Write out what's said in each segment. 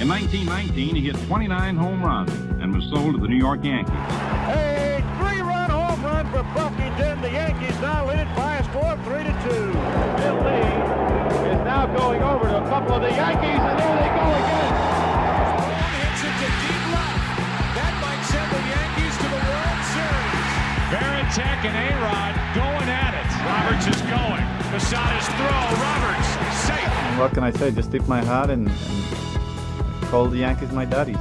In 1919, he hit 29 home runs and was sold to the New York Yankees. A 3-run home run for Buffington. The Yankees now lead it by a score of 3-2. Bill Lee is now going over to a couple of the Yankees, and there they go again. Brown hits it to deep left. That might send the Yankees to the World Series. Varitek and A-Rod going at it. Roberts is going. Posada's throw. Roberts safe. And what can I say? Just tip my hat and call the Yankees my daddies.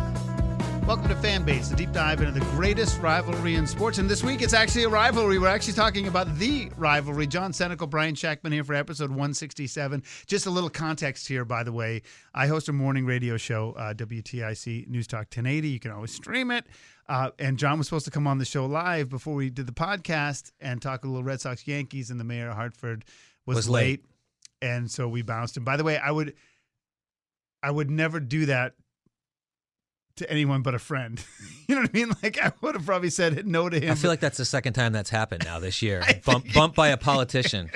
Welcome to Fanbase, the deep dive into the greatest rivalry in sports. And this week, it's actually a rivalry. We're actually talking about the rivalry. John Senecal, Brian Shackman here for episode 167. Just a little context here, by the way. I host a morning radio show, WTIC News Talk 1080. You can always stream it. And John was supposed to come on the show live before we did the podcast and talk a little Red Sox Yankees, and the mayor of Hartford was late. And so we bounced him. By the way, I would never do that to anyone but a friend. You know what I mean? Like, I would have probably said no to him. I feel like that's the second time that's happened now this year. Bumped by a politician.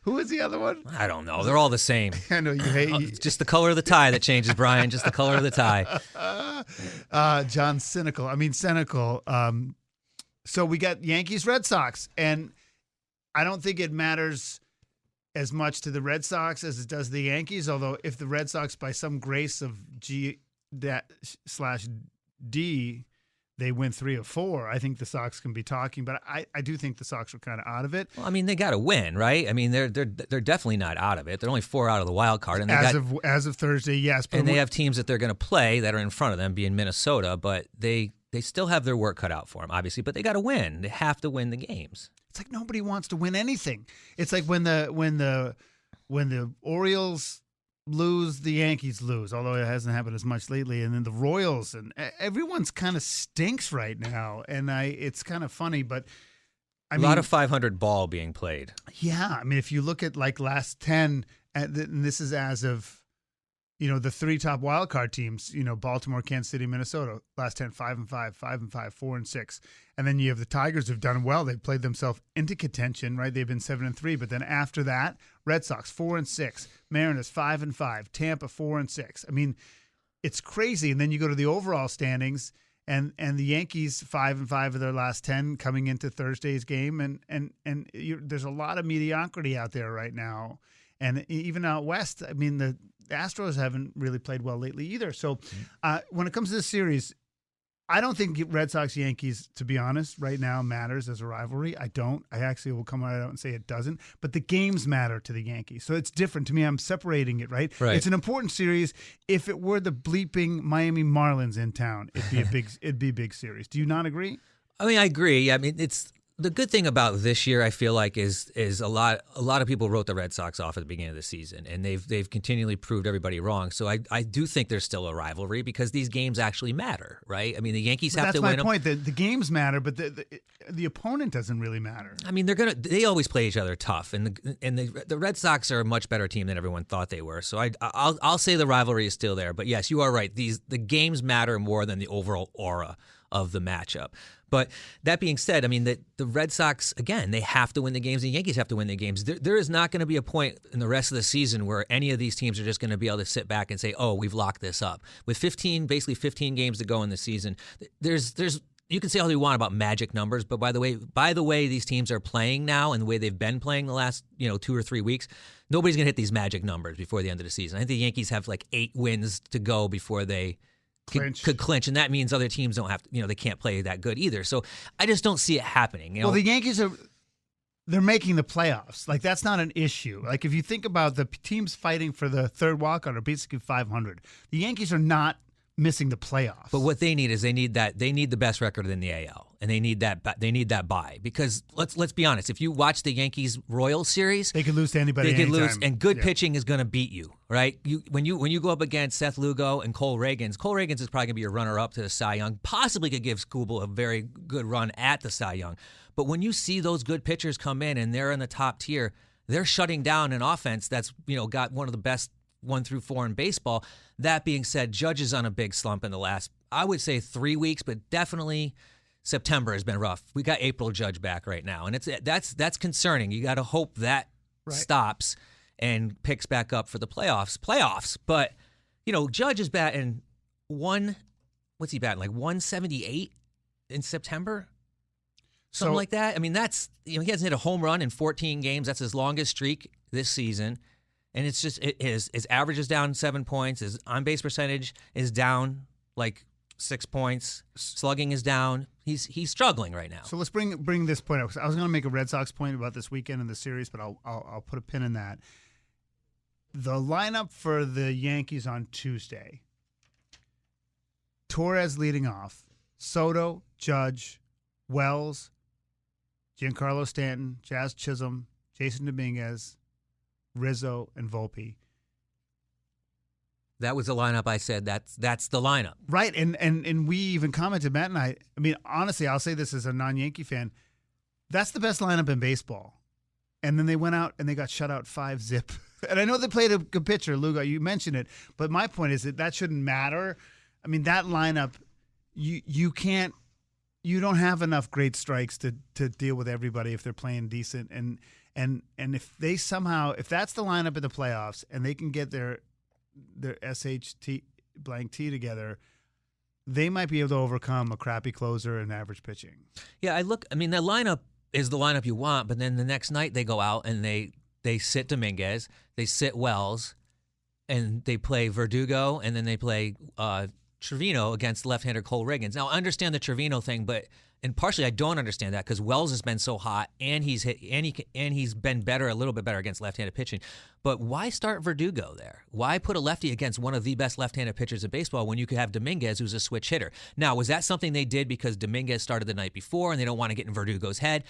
Who was the other one? I don't know. They're all the same. I know you hate. It's just the color of the tie that changes, Brian. Just the color of the tie. John Senecal. So we got Yankees, Red Sox, and I don't think it matters as much to the Red Sox as it does the Yankees. Although if the Red Sox, by some grace of G/D, they win 3 of 4, I think the Sox can be talking. But I do think the Sox are kind of out of it. Well, I mean, they got to win, right? I mean, they're definitely not out of it. They're only 4 out of the wild card, and as of Thursday, yes. But and they have teams that they're going to play that are in front of them, being Minnesota. But they still have their work cut out for them, obviously. But they got to win. They have to win the games. It's like nobody wants to win anything. It's like when the Orioles lose, the Yankees lose, although it hasn't happened as much lately. And then the Royals, and everyone's kind of stinks right now. And it's kind of funny, but a lot of 500 ball being played. Yeah. I mean, if you look at like last 10, and this is as of, the 3 top wild card teams, Baltimore, Kansas City, Minnesota, last 10, 5-5, 5-5, 4-6. And then you have the Tigers who've done well. They've played themselves into contention, right? They've been 7-3. But then after that, Red Sox 4-6, Mariners 5-5, Tampa 4-6. I mean, it's crazy. And then you go to the overall standings, and the Yankees 5-5 of their last 10 coming into Thursday's game, and there's a lot of mediocrity out there right now. And even out west, I mean, the Astros haven't really played well lately either. So when it comes to this series, I don't think Red Sox-Yankees, to be honest, right now matters as a rivalry. I don't. I actually will come out and say it doesn't. But the games matter to the Yankees. So it's different. To me, I'm separating it, right? It's an important series. If it were the bleeping Miami Marlins in town, it'd be a big series. Do you not agree? I mean, I agree. I mean, it's the good thing about this year, I feel like, is a lot of people wrote the Red Sox off at the beginning of the season, and they've continually proved everybody wrong. So I do think there's still a rivalry because these games actually matter, right? I mean, the Yankees have to win them. That's my point. The games matter, but the opponent doesn't really matter. I mean, they always play each other tough, and the Red Sox are a much better team than everyone thought they were. So I'll say the rivalry is still there, but yes, you are right. The games matter more than the overall aura of the matchup. But that being said, I mean, the Red Sox, again, they have to win the games. The Yankees have to win the games. There is not going to be a point in the rest of the season where any of these teams are just going to be able to sit back and say, oh, we've locked this up. With basically 15 games to go in the season, you can say all you want about magic numbers, but by the way these teams are playing now and the way they've been playing the last 2 or 3 weeks, nobody's going to hit these magic numbers before the end of the season. I think the Yankees have like 8 wins to go before they could clinch, and that means other teams don't have to, they can't play that good either. So I just don't see it happening. Well, the Yankees they're making the playoffs. Like, that's not an issue. Like, if you think about the teams fighting for the third wild card are basically 500. The Yankees are not missing the playoffs. But what they need is they need the best record in the AL, and they need that bye, because let's be honest, if you watch the Yankees Royals series, they could lose to anybody. They could lose, and good pitching is going to beat you, right? When you go up against Seth Lugo and Cole Reagans is probably going to be your runner-up to the Cy Young. Possibly could give Skubal a very good run at the Cy Young. But when you see those good pitchers come in and they're in the top tier, they're shutting down an offense that's got one of the best 1 through 4 in baseball. That being said, Judge is on a big slump in the last, I would say 3 weeks, but definitely September has been rough. We got April Judge back right now, and that's concerning. You got to hope that stops and picks back up for the playoffs. But Judge is batting what's he batting, like 178 in September? Something So- like that. I mean, that's, he hasn't hit a home run in 14 games. That's his longest streak this season. And it's just, his average is down 7 points. His on-base percentage is down like 6 points. Slugging is down. He's struggling right now. So let's bring this point up. 'Cause I was going to make a Red Sox point about this weekend in the series, but I'll put a pin in that. The lineup for the Yankees on Tuesday: Torres leading off, Soto, Judge, Wells, Giancarlo Stanton, Jazz Chisholm, Jason Dominguez, Rizzo, and Volpe. That was the lineup I said. That's the lineup. Right, and we even commented, Matt and I mean, honestly, I'll say this as a non-Yankee fan, that's the best lineup in baseball. And then they went out and they got shut out 5-zip. And I know they played a good pitcher, Lugo, you mentioned it, but my point is that shouldn't matter. I mean, that lineup, you don't have enough great strikes to deal with everybody if they're playing decent. And if that's the lineup in the playoffs and they can get their SHT blank T together, they might be able to overcome a crappy closer and average pitching. Yeah, the lineup is the lineup you want, but then the next night they go out and they sit Dominguez, they sit Wells, and they play Verdugo, and then they play Trevino against left-hander Cole Riggins. Now, I understand the Trevino thing, and partially I don't understand that because Wells has been so hot, and he's been a little bit better against left-handed pitching. But why start Verdugo there? Why put a lefty against one of the best left-handed pitchers in baseball when you could have Dominguez, who's a switch hitter? Now, was that something they did because Dominguez started the night before and they don't want to get in Verdugo's head?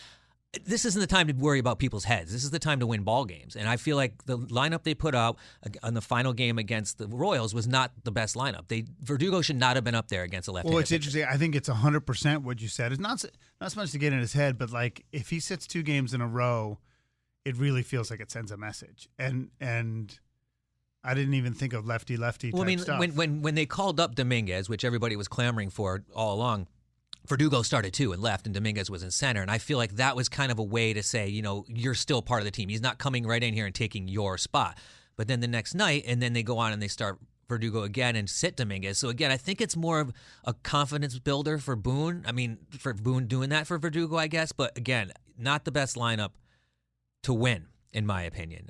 This isn't the time to worry about people's heads. This is the time to win ball games. And I feel like the lineup they put out on the final game against the Royals was not the best lineup. Verdugo should not have been up there against a left-handed Well, it's pitcher. interesting. I think it's 100% what you said. It's not so much to get in his head, but like if he sits 2 games in a row, it really feels like it sends a message. And I didn't even think of lefty type stuff. When they called up Dominguez, which everybody was clamoring for all along, Verdugo started too and left, and Dominguez was in center. And I feel like that was kind of a way to say, you're still part of the team. He's not coming right in here and taking your spot. But then the next night, and then they go on and they start Verdugo again and sit Dominguez. So again, I think it's more of a confidence builder for Boone. I mean, for Boone doing that for Verdugo, I guess. But again, not the best lineup to win, in my opinion.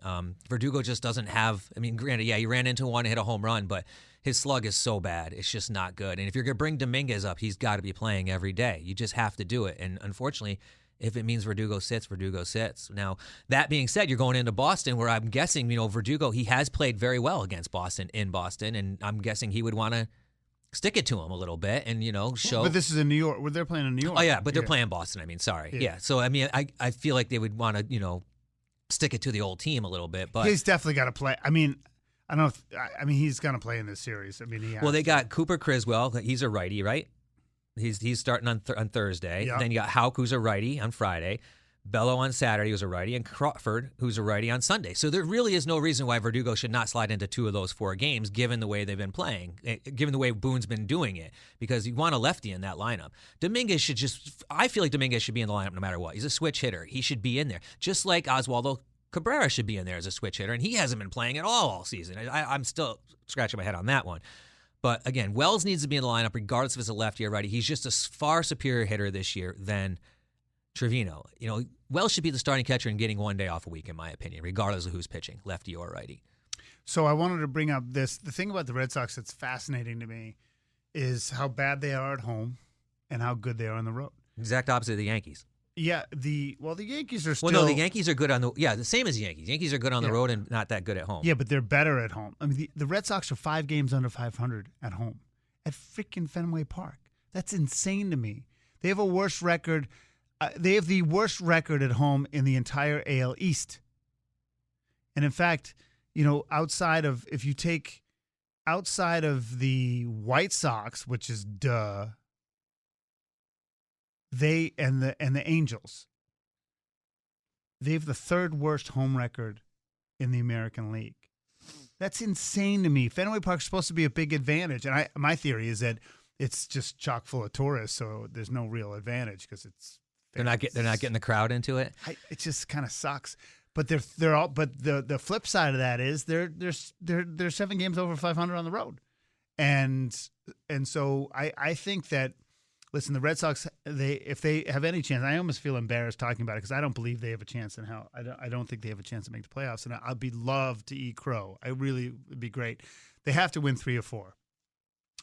Verdugo just doesn't have, granted, yeah, he ran into one and hit a home run, but his slug is so bad. It's just not good. And if you're going to bring Dominguez up, he's got to be playing every day. You just have to do it. And unfortunately, if it means Verdugo sits, Verdugo sits. Now, that being said, you're going into Boston where I'm guessing, Verdugo, he has played very well against Boston in Boston, and I'm guessing he would want to stick it to him a little bit and, show. But this is in New York. Well, they're playing in New York. Oh, yeah, but they're playing Boston. Sorry. Yeah. So, I feel like they would want to, stick it to the old team a little bit. But he's definitely got to play. I don't know if he's going to play in this series. He has well, they got Cooper Criswell. He's a righty, right? He's starting on Thursday. Yeah. Then you got Houck, who's a righty, on Friday. Bello on Saturday, who's a righty, and Crawford, who's a righty, on Sunday. So there really is no reason why Verdugo should not slide into 2 of those 4 games, given the way they've been playing, given the way Boone's been doing it, because you want a lefty in that lineup. I feel like Dominguez should be in the lineup no matter what. He's a switch hitter. He should be in there, just like Oswaldo Cabrera should be in there as a switch hitter, and he hasn't been playing at all season. I'm still scratching my head on that one. But again, Wells needs to be in the lineup regardless if it's a lefty or righty. He's just a far superior hitter this year than Trevino. Wells should be the starting catcher and getting 1 day off a week, in my opinion, regardless of who's pitching, lefty or righty. So I wanted to bring up this. The thing about the Red Sox that's fascinating to me is how bad they are at home and how good they are on the road. Exact opposite of the Yankees. Yeah, the Yankees are still... Well, no, the Yankees are good the same as the Yankees. Yankees are good on the road and not that good at home. Yeah, but they're better at home. The Red Sox are 5 games under 500 at home at freaking Fenway Park. That's insane to me. They have a worse record. They have the worst record at home in the entire AL East. And in fact, outside of the White Sox, which is duh, they and the Angels, they have the 3rd worst home record in the American League. That's insane to me. Fenway Park's supposed to be a big advantage, and my theory is that it's just chock full of tourists, so there's no real advantage because it's they're not getting the crowd into it. It just kind of sucks. But they're all. But the flip side of that is they're 7 games over 500 on the road, And so I think that, listen, the Red Sox, if they have any chance, I almost feel embarrassed talking about it because I don't believe they have a chance in hell. I don't think they have a chance to make the playoffs, and I'd be loved to eat crow. I really would be great. They have to win 3 or 4.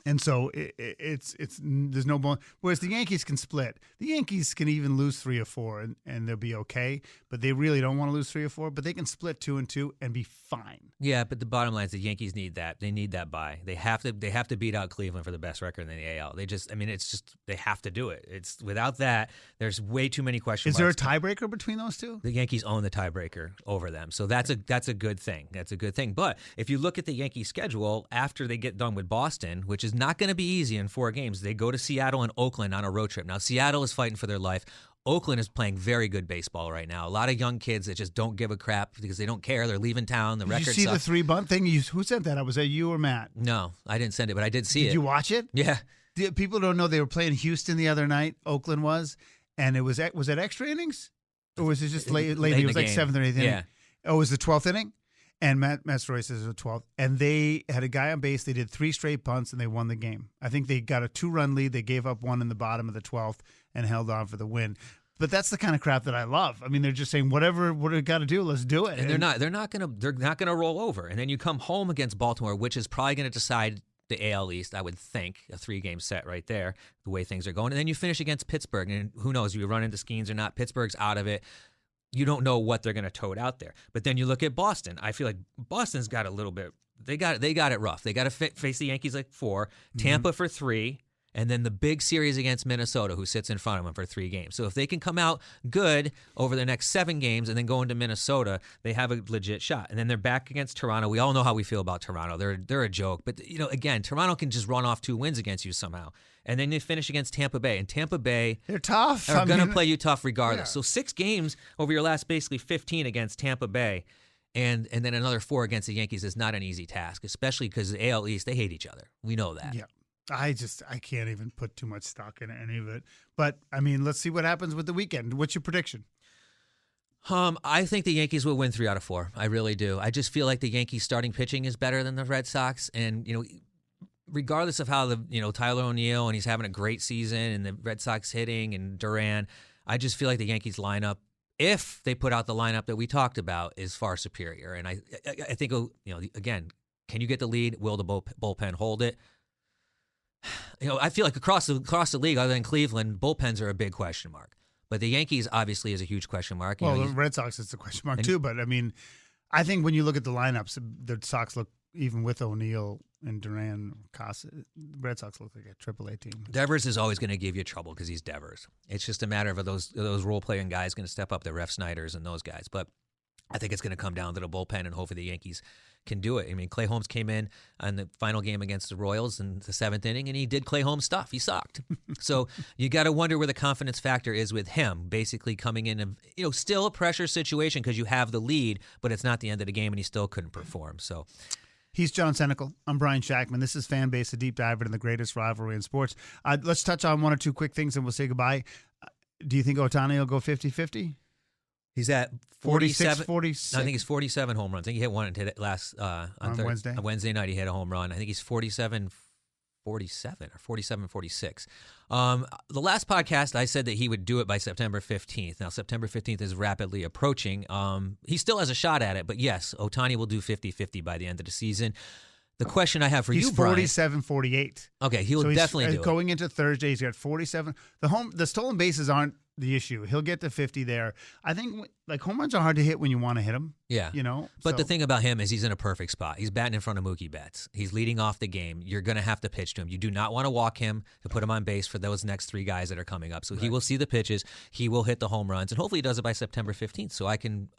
And so it's there's no bonus. Whereas the Yankees can split. The Yankees can even lose 3 or 4 and they'll be okay. But they really don't want to lose 3 or 4. But they can split 2 and 2 and be fine. Yeah, but the bottom line is the Yankees need that. They need that bye. They have to beat out Cleveland for the best record in the AL. They have to do it. It's without that, there's way too many questions. Is there a tiebreaker between those two? The Yankees own the tiebreaker over them, so that's a good thing. That's a good thing. But if you look at the Yankees schedule after they get done with Boston, which is not going to be easy in 4 games, they go to Seattle and Oakland on a road trip. Now Seattle is fighting for their life. Oakland is playing very good baseball right now. A lot of young kids that just don't give a crap because they don't care. They're leaving town. The record Did you see sucks. the 3-bunt thing? Who sent that? Was that you or Matt? No, I didn't send it, but I did see it. Did you watch it? Yeah. People don't know they were playing Houston the other night. Oakland was, and was it extra innings, or was it just late? It was like game. 7th or 8th inning. Yeah. Oh, it was the 12th inning, and Matt Roy says it was the 12th, and they had a guy on base. They did 3 straight punts, and they won the game. I think they got a 2-run lead. They gave up 1 in the bottom of the 12th and held on for the win. But that's the kind of crap that I love. I mean, they're just saying what we got to do, let's do it. And they're not gonna roll over. And then you come home against Baltimore, which is probably going to decide the AL East, I would think, a 3-game set right there, the way things are going. And then you finish against Pittsburgh, and who knows, you run into Skeens or not. Pittsburgh's out of it. You don't know what they're going to tote out there. But then you look at Boston. I feel like Boston's got a little bit. They got it rough. They got to face the Yankees like 4, Tampa for 3. And then the big series against Minnesota, who sits in front of them for 3 games. So if they can come out good over the next 7 games and then go into Minnesota, they have a legit shot. And then they're back against Toronto. We all know how we feel about Toronto. They're a joke. But, again, Toronto can just run off 2 wins against you somehow. And then they finish against Tampa Bay. And Tampa Bay, they're tough. Are going to play you tough regardless. Yeah. So 6 games over your last basically 15 against Tampa Bay. And then another 4 against the Yankees is not an easy task, especially because the AL East, they hate each other. We know that. Yeah. I can't even put too much stock in any of it. But, I mean, let's see what happens with the weekend. What's your prediction? I think the Yankees will win 3 out of 4. I really do. I just feel like the Yankees starting pitching is better than the Red Sox. And, regardless of how Tyler O'Neill, and he's having a great season, and the Red Sox hitting and Duran, I just feel like the Yankees lineup, if they put out the lineup that we talked about, is far superior. And I think, again, can you get the lead? Will the bullpen hold it? I feel like across the league, other than Cleveland, bullpens are a big question mark. But the Yankees obviously is a huge question mark. The Red Sox is a question mark too. But I mean, I think when you look at the lineups, the Sox look, even with O'Neill and Duran, Casa, the Red Sox look like a AAA team. Devers is always going to give you trouble because he's Devers. It's just a matter of those role playing guys going to step up, the Ref Snyders and those guys. But I think it's going to come down to the bullpen, and hopefully the Yankees can do it. I mean, Clay Holmes came in on the final game against the Royals in the 7th inning, and he did Clay Holmes stuff. He sucked. So you got to wonder where the confidence factor is with him, basically coming in and, still a pressure situation because you have the lead, but it's not the end of the game, and he still couldn't perform. So he's John Senecal. I'm Brian Shackman. This is Fanbase, a deep dive into the greatest rivalry in sports. Let's touch on 1 or 2 quick things, and we'll say goodbye. Do you think Ohtani will go 50-50? He's at 47. 46. I think he's 47 home runs. I think he hit one last on Wednesday. On Wednesday night, he hit a home run. I think he's 47-47 or 47-46. The last podcast, I said that he would do it by September 15th. Now, September 15th is rapidly approaching. He still has a shot at it, but yes, Ohtani will do 50-50 by the end of the season. The question I have for you, Brian. He's 47-48. Okay, he will definitely do it. Going into Thursday, he's got 47. The stolen bases aren't the issue. He'll get to 50 there. I think home runs are hard to hit when you want to hit them. Yeah. But the thing about him is he's in a perfect spot. He's batting in front of Mookie Betts. He's leading off the game. You're going to have to pitch to him. You do not want to walk him to put him on base for those next 3 guys that are coming up. So he will see the pitches. He will hit the home runs, and hopefully he does it by September 15th so I can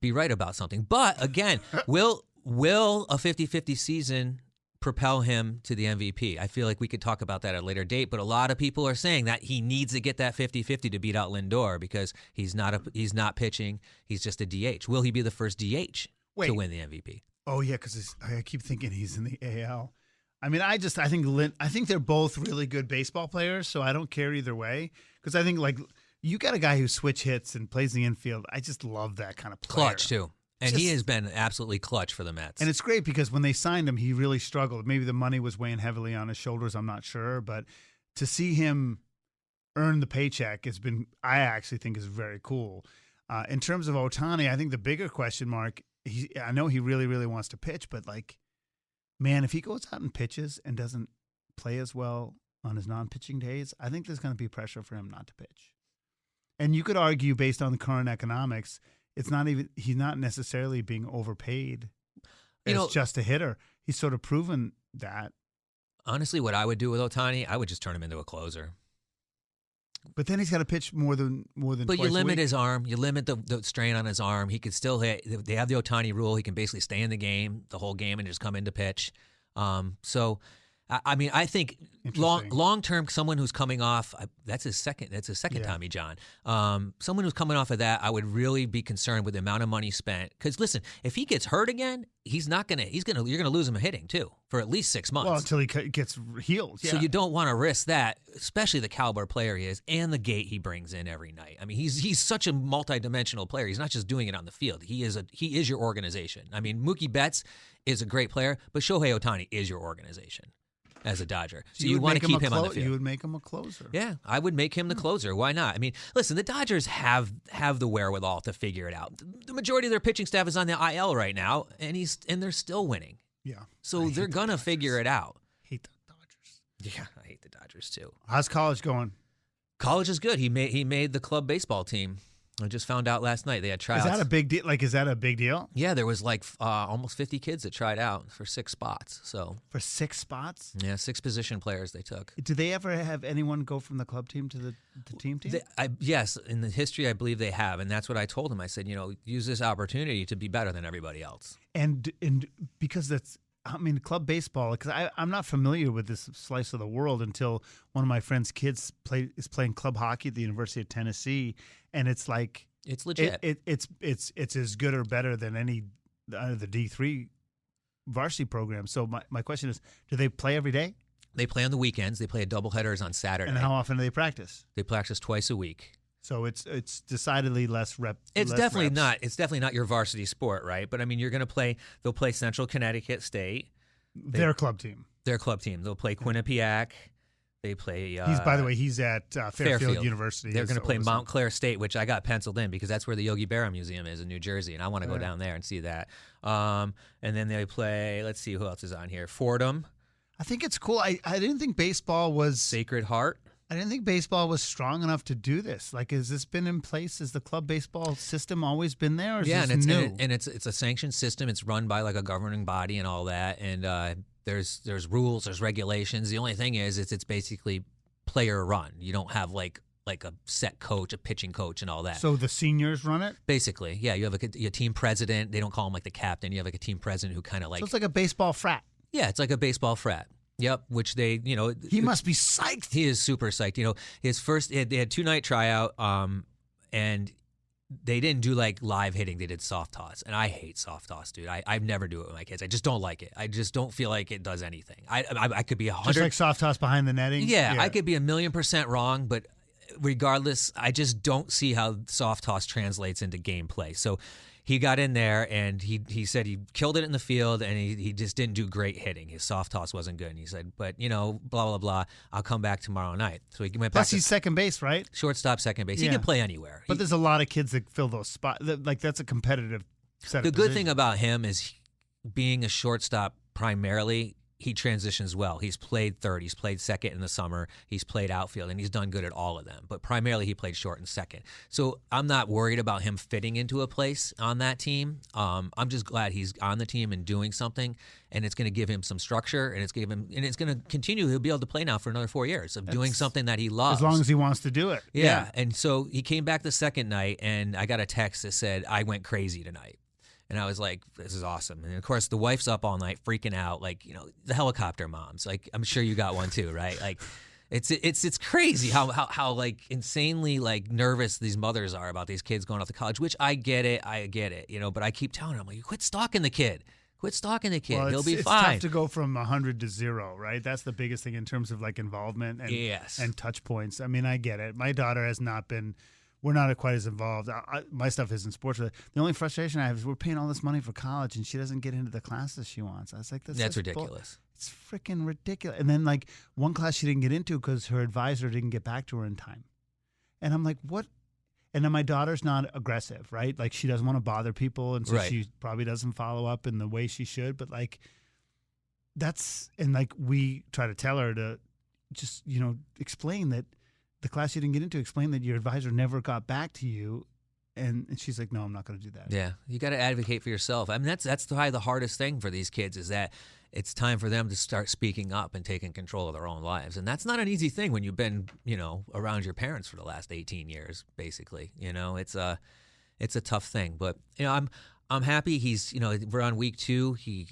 be right about something. But again, will a 50-50 season propel him to the MVP? I feel like we could talk about that at a later date, but a lot of people are saying that he needs to get that 50-50 to beat out Lindor because he's not pitching. He's just a DH. Will he be the first DH to win the MVP? Oh yeah, because I keep thinking he's in the AL. I mean, I think they're both really good baseball players, so I don't care either way. Because I think you got a guy who switch hits and plays the infield. I just love that kind of player. Clutch too. And he has been absolutely clutch for the Mets. And it's great because when they signed him, he really struggled. Maybe the money was weighing heavily on his shoulders. I'm not sure. But to see him earn the paycheck I actually think is very cool. In terms of Ohtani, I think the bigger question mark, I know he really, really wants to pitch, but man, if he goes out and pitches and doesn't play as well on his non-pitching days, I think there's going to be pressure for him not to pitch. And you could argue based on the current economics, he's not necessarily being overpaid as just a hitter. He's sort of proven that. Honestly, what I would do with Ohtani, I would just turn him into a closer. But then he's got to pitch more than But twice you limit a week. his arm. You limit the strain on his arm. He could still hit. They have the Ohtani rule. He can basically stay in the game the whole game and just come in to pitch. So, I mean, I think long term, someone who's coming off that's his second Tommy John. Someone who's coming off of that, I would really be concerned with the amount of money spent. Because listen, if he gets hurt again, you're gonna lose him hitting too for at least 6 months. Well, until he gets healed. Yeah. So you don't want to risk that, especially the caliber player he is and the gait he brings in every night. I mean, he's such a multidimensional player. He's not just doing it on the field. He is your organization. I mean, Mookie Betts is a great player, but Shohei Ohtani is your organization as a Dodger. So you want to keep him on the field. You would make him a closer. Yeah, I would make him the closer. Why not? I mean, listen, the Dodgers have the wherewithal to figure it out. The majority of their pitching staff is on the IL right now, and they're still winning. Yeah. So they're going to figure it out. Hate the Dodgers. Yeah, I hate the Dodgers too. How's college going? College is good. He made the club baseball team. I just found out last night they had tryouts. Is that a big deal? Is that a big deal? Yeah, there was almost 50 kids that tried out for 6 spots. So for 6 spots? Yeah, 6 position players they took. Do they ever have anyone go from the club team to the team? Yes, in the history I believe they have, and that's what I told him. I said, use this opportunity to be better than everybody else. And because club baseball, because I'm not familiar with this slice of the world until one of my friend's kids is playing club hockey at the University of Tennessee, and it's legit. It's as good or better than any the D3 varsity program. So my question is, do they play every day? They play on the weekends. They play doubleheaders on Saturday. And how often do they practice? They practice twice a week. So it's decidedly less rep. It's definitely reps. not. It's definitely not your varsity sport, right? But I mean, you're going to play. They'll play Central Connecticut State. Their club team. Their club team. They'll play Quinnipiac. They play. By the way, he's at Fairfield University. They're going to play Mount Clair State, which I got penciled in because that's where the Yogi Berra Museum is in New Jersey, and I want to go down there and see that. And then they play. Let's see who else is on here. Fordham. I think it's cool. I didn't think baseball was Sacred Heart. I didn't think baseball was strong enough to do this. Has this been in place? Has the club baseball system always been there? Or is this new? And it's a sanctioned system. It's run by a governing body and all that. And there's rules, there's regulations. The only thing is it's basically player run. You don't have like a set coach, a pitching coach, and all that. So the seniors run it? Basically, yeah. You have a team president. They don't call him the captain. You have a team president who kind of So it's like a baseball frat. Yeah, it's like a baseball frat. Yep, which they, he must be psyched. He is super psyched. His first, they had 2-night tryout, and they didn't do live hitting. They did soft toss, and I hate soft toss, dude. I never do it with my kids. I just don't like it. I just don't feel like it does anything. I could be 100. Just like soft toss behind the netting. Yeah, I could be 1,000,000% wrong, but regardless, I just don't see how soft toss translates into gameplay. So he got in there, and he said he killed it in the field, and he just didn't do great hitting. His soft toss wasn't good. And he said, but, blah, blah, blah, I'll come back tomorrow night. So he went back. Plus, he's second base, right? Shortstop, second base. Yeah. He can play anywhere. But there's a lot of kids that fill those spots. That's a competitive set The of good positions. thing about him is being a shortstop primarily, he transitions well. He's played third. He's played second in the summer. He's played outfield, and he's done good at all of them. But primarily, he played short and second. So I'm not worried about him fitting into a place on that team. I'm just glad he's on the team and doing something, and it's going to give him some structure, and it's going to continue. He'll be able to play now for another 4 years of doing something that he loves. As long as he wants to do it. Yeah. And so he came back the second night, and I got a text that said, I went crazy tonight. And I was like, this is awesome. And of course, the wife's up all night freaking out, the helicopter moms. I'm sure you got one too, right? It's crazy how insanely nervous these mothers are about these kids going off to college, which I get it, but I keep telling them, quit stalking the kid. Quit stalking the kid. Well, He'll be it's fine. It's tough to go from 100 to 0, right? That's the biggest thing in terms of involvement and touch points. I mean, I get it. My daughter has not been we're not quite as involved. My stuff isn't sports. The only frustration I have is we're paying all this money for college, and she doesn't get into the classes she wants. I was like, that's ridiculous. It's freaking ridiculous. And then like one class she didn't get into because her advisor didn't get back to her in time. And I'm like, what? And then my daughter's not aggressive, right? Like she doesn't want to bother people, and so she probably doesn't follow up in the way she should. But like we try to tell her to just, explain that the class you didn't get into, explain that your advisor never got back to you. And she's like, no, I'm not going to do that. Yeah, you got to advocate for yourself. I mean, that's probably the hardest thing for these kids is that it's time for them to start speaking up and taking control of their own lives. And that's not an easy thing when you've been, around your parents for the last 18 years, basically. It's a tough thing. But, I'm happy we're on week 2. He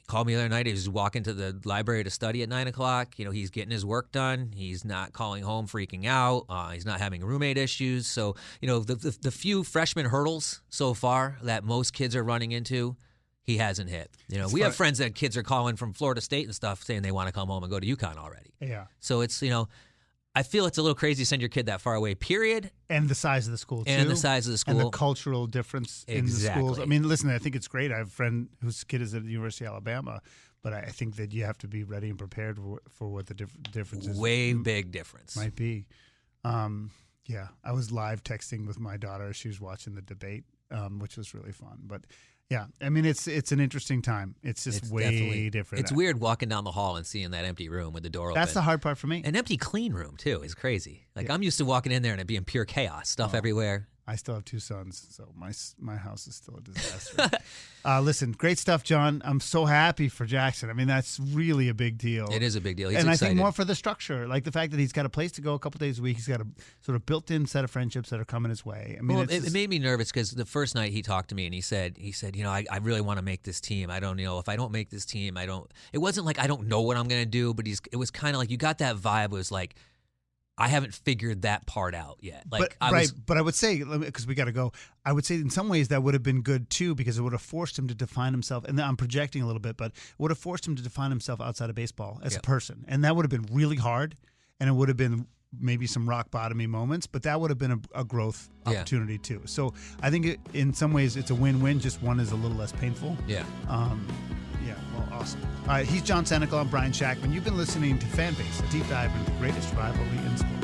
called me the other night. He was walking to the library to study at 9 o'clock. He's getting his work done. He's not calling home freaking out. He's not having roommate issues. So, the few freshman hurdles so far that most kids are running into, he hasn't hit. We have friends that kids are calling from Florida State and stuff saying they want to come home and go to UConn already. Yeah. So it's, I feel it's a little crazy to send your kid that far away, period. And the size of the school, too. And the size of the school. And the cultural difference in the schools. I mean, listen, I think it's great. I have a friend whose kid is at the University of Alabama, but I think that you have to be ready and prepared for what the differences Way big difference. might be. Yeah, I was live texting with my daughter. She was watching the debate, which was really fun. But yeah, I mean, it's an interesting time. It's way different. It's weird walking down the hall and seeing that empty room with the door open. That's the hard part for me. An empty, clean room, too, is crazy. Like, I'm used to walking in there and it being pure chaos, stuff everywhere. I still have 2 sons, so my house is still a disaster. Listen, great stuff, John. I'm so happy for Jackson. I mean, that's really a big deal. It is a big deal. He's excited. I think more for the structure, like the fact that he's got a place to go a couple days a week. He's got a sort of built-in set of friendships that are coming his way. I mean, it made me nervous because the first night he talked to me and he said, I really want to make this team. I don't know if I don't make this team, I don't. It wasn't like I don't know what I'm going to do, but it was kind of like you got that vibe. It was like, I haven't figured that part out yet. But I would say, because we got to go, I would say in some ways that would have been good too, because it would have forced him to define himself. And I'm projecting a little bit, but it would have forced him to define himself outside of baseball as a person. And that would have been really hard. And it would have been maybe some rock bottomy moments, but that would have been a growth opportunity too. So I think in some ways it's a win-win. Just one is a little less painful. Yeah. Well, awesome. All right, he's John Senecal. I'm Brian Shackman. You've been listening to Fanbase, a deep dive into the greatest rivalry in sports.